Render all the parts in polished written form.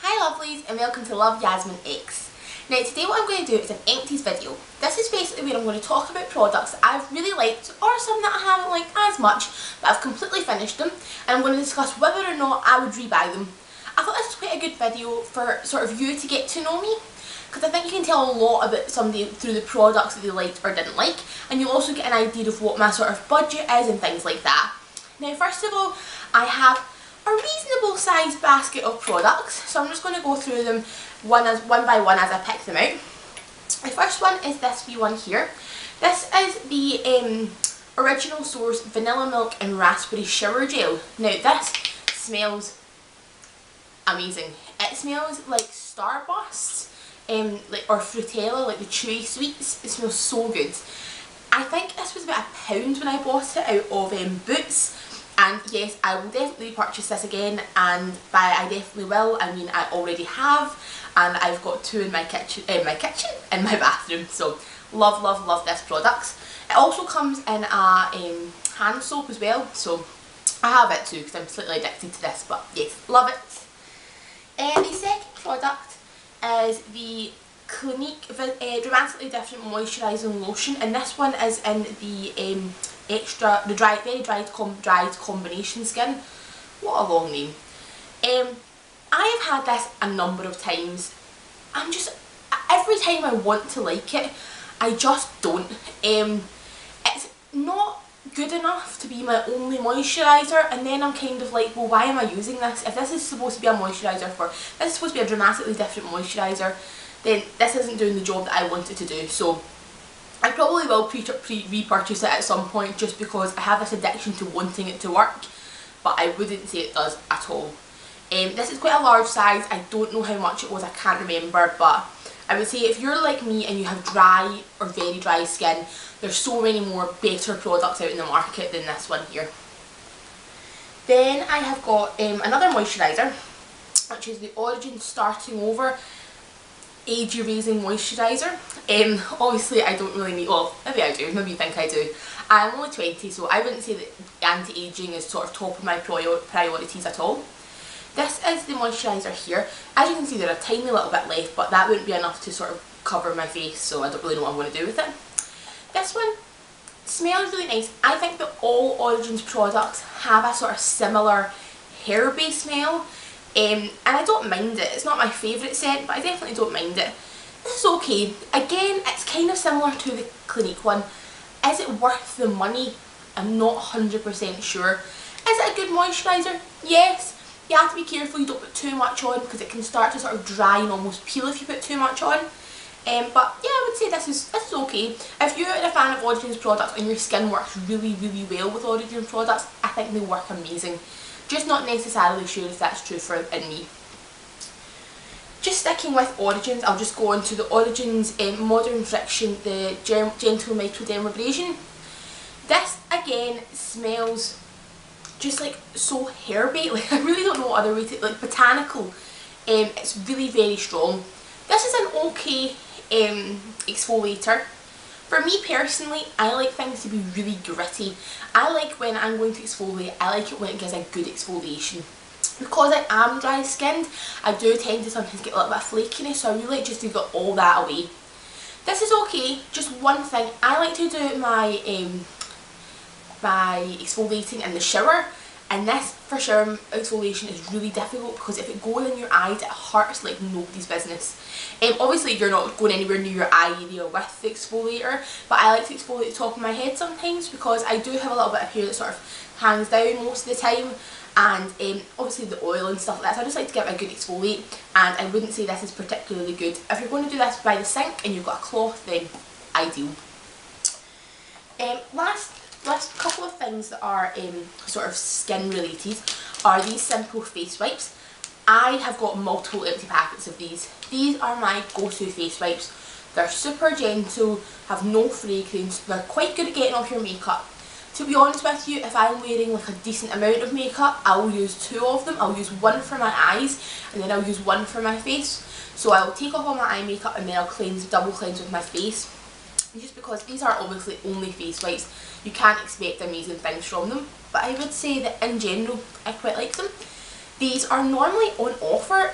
Hi lovelies and welcome to LoveYasminx. Now today what I'm going to do is an empties video. This is basically where I'm going to talk about products that I've really liked or some that I haven't liked as much, but I've completely finished them, and I'm going to discuss whether or not I would rebuy them. I thought this was quite a good video for sort of you to get to know me, because I think you can tell a lot about somebody through the products that they liked or didn't like, and you'll also get an idea of what my sort of budget is and things like that. Now first of all, I have a reasonable sized basket of products, so I'm just going to go through them one by one as I pick them out. The first one is this wee one here. This is the Original Source Vanilla Milk and Raspberry Shower Gel. Now this smells amazing. It smells like Starburst or Frutella, like the chewy sweets. It smells so good. I think this was about £1 when I bought it out of Boots. And yes, I will definitely purchase this again, and by I definitely will, I mean I already have, and I've got two in my kitchen, in my bathroom, so love this product. It also comes in a hand soap as well, so I have it too because I'm slightly addicted to this, but yes, love it. The second product is the Clinique Dramatically Different Moisturising Lotion, and this one is in the very dried combination skin. What a long name. I have had this a number of times. Every time I want to like it, I just don't. It's not good enough to be my only moisturiser, and then I'm kind of like, well, why am I using this? If this is supposed to be a moisturiser this is supposed to be a dramatically different moisturiser, then this isn't doing the job that I want it to do. So I probably will repurchase it at some point, just because I have this addiction to wanting it to work, but I wouldn't say it does at all. This is quite a large size. I don't know how much it was, I can't remember, but I would say if you're like me and you have dry or very dry skin, there's so many more better products out in the market than this one here. Then I have got another moisturiser, which is the Origin Starting Over Age Erasing Moisturiser. Obviously I don't really need, well maybe I do, maybe you think I do. I'm only 20, so I wouldn't say that anti-aging is sort of top of my priorities at all. This is the moisturiser here. As you can see, there's a tiny little bit left, but that wouldn't be enough to sort of cover my face, so I don't really know what I'm going to do with it. This one smells really nice. I think that all Origin's products have a sort of similar hair-based smell. And I don't mind it. It's not my favourite scent, but I definitely don't mind it. This is okay. Again, it's kind of similar to the Clinique one. Is it worth the money? I'm not 100% sure. Is it a good moisturiser? Yes. You have to be careful you don't put too much on, because it can start to sort of dry and almost peel if you put too much on. But yeah, I would say this is okay. If you're a fan of Origin's products and your skin works really well with Origin products, I think they work amazing. Just not necessarily sure if that's true for me. Just sticking with Origins, I'll just go on to the Origins Modern Friction, the Gentle Microdermabrasion. This again smells just like so herby, like I really don't know what other way to, like botanical. It's really very strong. This is an okay exfoliator. For me personally, I like things to be really gritty. I like when I'm going to exfoliate, I like it when it gives a good exfoliation. Because I am dry skinned, I do tend to sometimes get a little bit of flakiness, so I really like just to get all that away. This is okay, just one thing, I like to do my exfoliating in the shower, and this for shower exfoliation is really difficult because if it goes in your eyes it hurts like nobody's business. Obviously you're not going anywhere near your eye area with the exfoliator, but I like to exfoliate the top of my head sometimes because I do have a little bit of hair that sort of hangs down most of the time, and obviously the oil and stuff like that, so I just like to give it a good exfoliate, and I wouldn't say this is particularly good. If you're going to do this by the sink and you've got a cloth, then ideal. Last couple of things that are sort of skin related are these simple face wipes. I have got multiple empty packets of these. These are my go-to face wipes. They're super gentle, have no fragrance, they're quite good at getting off your makeup. To be honest with you, if I'm wearing like a decent amount of makeup, I'll use two of them. I'll use one for my eyes and then I'll use one for my face. So I'll take off all my eye makeup and then I'll double cleanse with my face. Just because these are obviously only face wipes, you can't expect amazing things from them, but I would say that in general I quite like them. These are normally on offer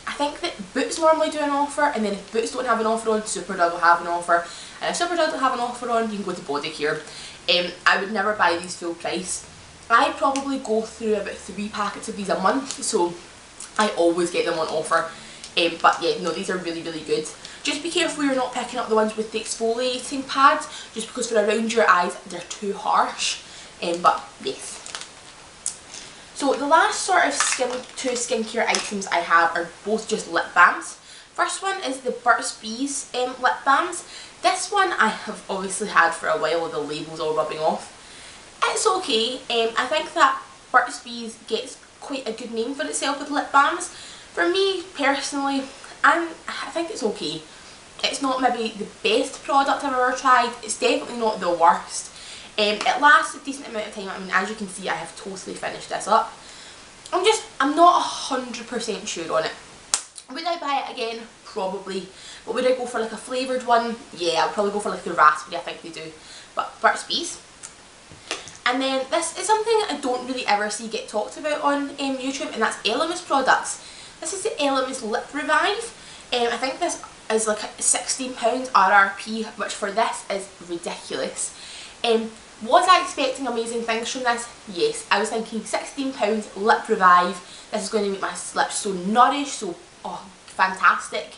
I think that Boots normally do an offer, and then if Boots don't have an offer on, Superdrug will have an offer, and if Superdrug don't have an offer on, you can go to Body Care. I would never buy these full price. I probably go through about 3 packets of these a month, so I always get them on offer. But yeah, no, these are really, really good. Just be careful you're not picking up the ones with the exfoliating pads, just because for around your eyes they're too harsh. But yes. So the last sort of two skincare items I have are both just lip balms. First one is the Burt's Bees lip balms. This one I have obviously had for a while with the labels all rubbing off. It's okay. I think that Burt's Bees gets quite a good name for itself with lip balms. For me personally, I think it's okay. It's not maybe the best product I've ever tried. It's definitely not the worst. It lasts a decent amount of time. I mean, as you can see, I have totally finished this up. I'm not 100% sure on it. Would I buy it again? Probably. But would I go for like a flavoured one? Yeah, I'd probably go for like the raspberry, I think they do. But Burt's Bees. And then this is something I don't really ever see get talked about on YouTube, and that's Elemis products. This is the Elemis Lip Revive. I think this is like £16 RRP, which for this is ridiculous. Was I expecting amazing things from this? Yes. I was thinking £16 Lip Revive. This is going to make my lips so nourished, so fantastic.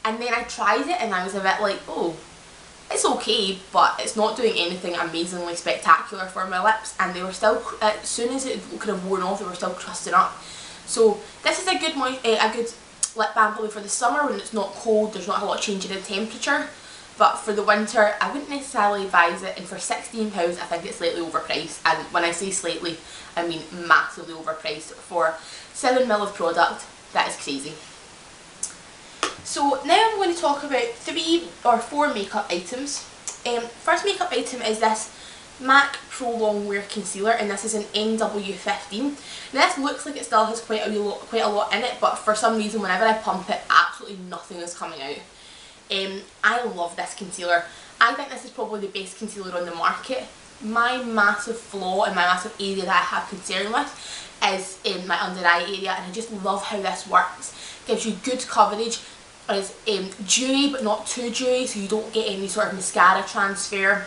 And then I tried it and I was a bit like, oh, it's okay, but it's not doing anything amazingly spectacular for my lips, and they were still, as soon as it kind of worn off, they were still crusting up. So this is a good lip balm probably for the summer when it's not cold, there's not a lot of change in the temperature. But for the winter, I wouldn't necessarily advise it, and for £16 I think it's slightly overpriced, and when I say slightly, I mean massively overpriced. For 7ml of product, that is crazy. So now I'm going to talk about 3 or 4 makeup items. First makeup item is this MAC Pro Longwear Concealer, and this is an NW15. Now this looks like it still has quite a lot in it, but for some reason whenever I pump it, absolutely nothing is coming out. I love this concealer. I think this is probably the best concealer on the market. My massive flaw and my massive area that I have concern with is in my under eye area, and I just love how this works. Gives you good coverage. It's dewy but not too dewy, so you don't get any sort of mascara transfer.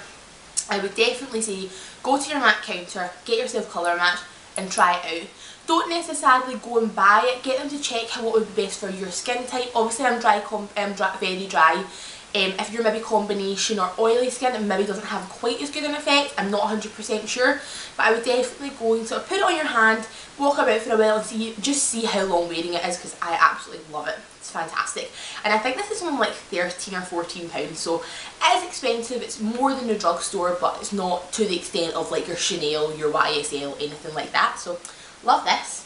I would definitely say go to your MAC counter, get yourself colour match and try it out. Don't necessarily go and buy it, get them to check what would be best for your skin type. Obviously I'm very dry. If you're maybe combination or oily skin, it maybe doesn't have quite as good an effect. I'm not 100% sure, but I would definitely go and sort of put it on your hand, walk about for a while and just see how long wearing it is, because I absolutely love it. It's fantastic. And I think this is only like £13 or £14, so it is expensive. It's more than the drugstore, but it's not to the extent of like your Chanel, your YSL, anything like that. So love this.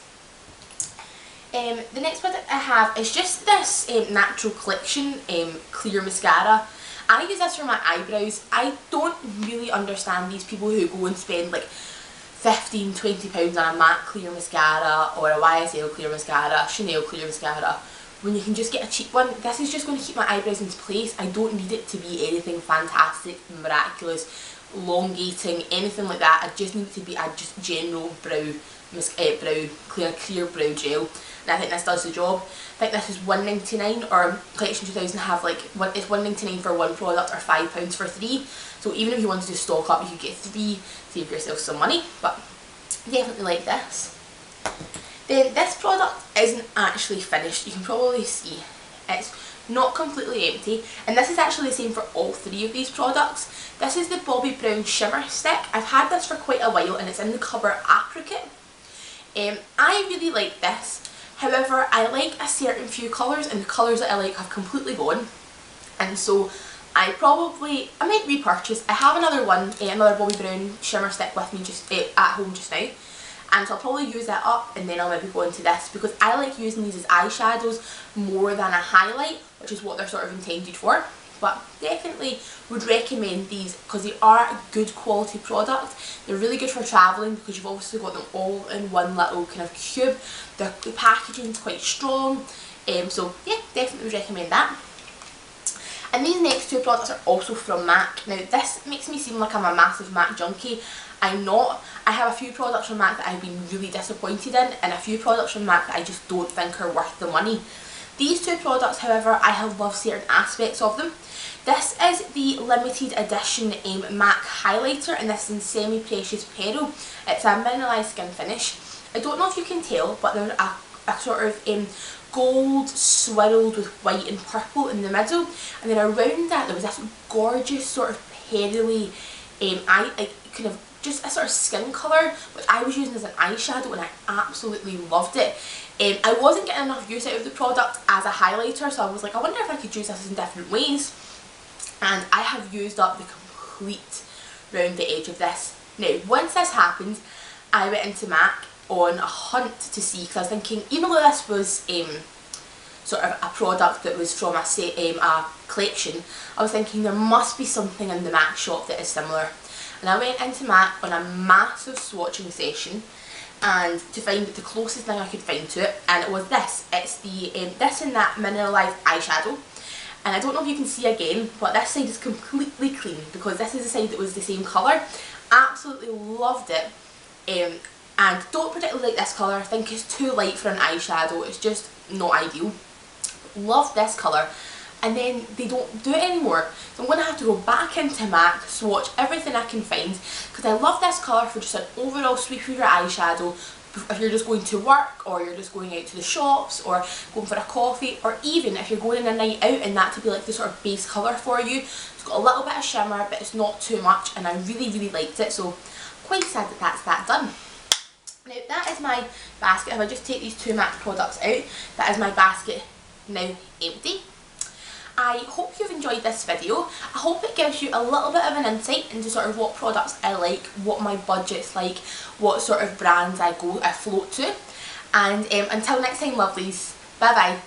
The next product I have is just this Natural Collection clear mascara. I use this for my eyebrows. I don't really understand these people who go and spend like £15–20 on a MAC clear mascara or a YSL clear mascara, Chanel clear mascara, when you can just get a cheap one. This is just going to keep my eyebrows into place. I don't need it to be anything fantastic, miraculous, elongating, anything like that. I just need it to be a just general clear brow gel, and I think this does the job. I think this is £1.99, or Collection 2000 have like it's £1.99 for 1 product or £5 for 3. So even if you wanted to stock up, you could get 3, save yourself some money. But definitely like this. Then this product isn't actually finished. You can probably see it's not completely empty, and this is actually the same for all 3 of these products. This is the Bobbi Brown Shimmer Stick. I've had this for quite a while and it's in the colour Apricot. I really like this. However, I like a certain few colours, and the colours that I like have completely gone, and so I might repurchase. I have another one, another Bobbi Brown Shimmer Stick with me just at home just now, and so I'll probably use that up and then I'll maybe go into this, because I like using these as eyeshadows more than a highlight, which is what they're sort of intended for. But definitely would recommend these because they are a good quality product. They're really good for travelling because you've obviously got them all in one little kind of cube. The packaging is quite strong, so yeah, definitely would recommend that. And these next 2 products are also from MAC. Now this makes me seem like I'm a massive MAC junkie. I'm not. I have a few products from MAC that I've been really disappointed in, and a few products from MAC that I just don't think are worth the money. These two products, however, I have loved certain aspects of them. This is the limited edition MAC highlighter, and this is in semi-precious pearl. It's a mineralised skin finish. I don't know if you can tell, but there's a sort of gold swirled with white and purple in the middle, and then around that there was this gorgeous sort of pearly kind of just a sort of skin colour, which I was using as an eyeshadow, and I absolutely loved it. I wasn't getting enough use out of the product as a highlighter, so I was like, I wonder if I could use this in different ways. And I have used up the complete round the edge of this. Now, once this happened, I went into MAC on a hunt to see, because I was thinking, even though this was sort of a product that was from a collection, I was thinking there must be something in the MAC shop that is similar. And I went into MAC on a massive swatching session, and to find the closest thing I could find to it, and it was this. It's the this and that mineralised eyeshadow. And I don't know if you can see again, but this side is completely clean, because this is the side that was the same colour. Absolutely loved it. And don't particularly like this colour. I think it's too light for an eyeshadow. It's just not ideal. Love this colour. And then they don't do it anymore. So I'm going to have to go back into MAC, swatch everything I can find, because I love this colour for just an overall sweep of your eyeshadow. If you're just going to work, or you're just going out to the shops, or going for a coffee, or even if you're going on a night out and that to be like the sort of base colour for you. It's got a little bit of shimmer, but it's not too much, and I really, really liked it, so quite sad that that's that done. Now that is my basket. If I just take these two MAC products out, that is my basket now empty. I hope you've enjoyed this video. I hope it gives you a little bit of an insight into sort of what products I like, what my budget's like, what sort of brands I float to. And until next time, lovelies, bye bye.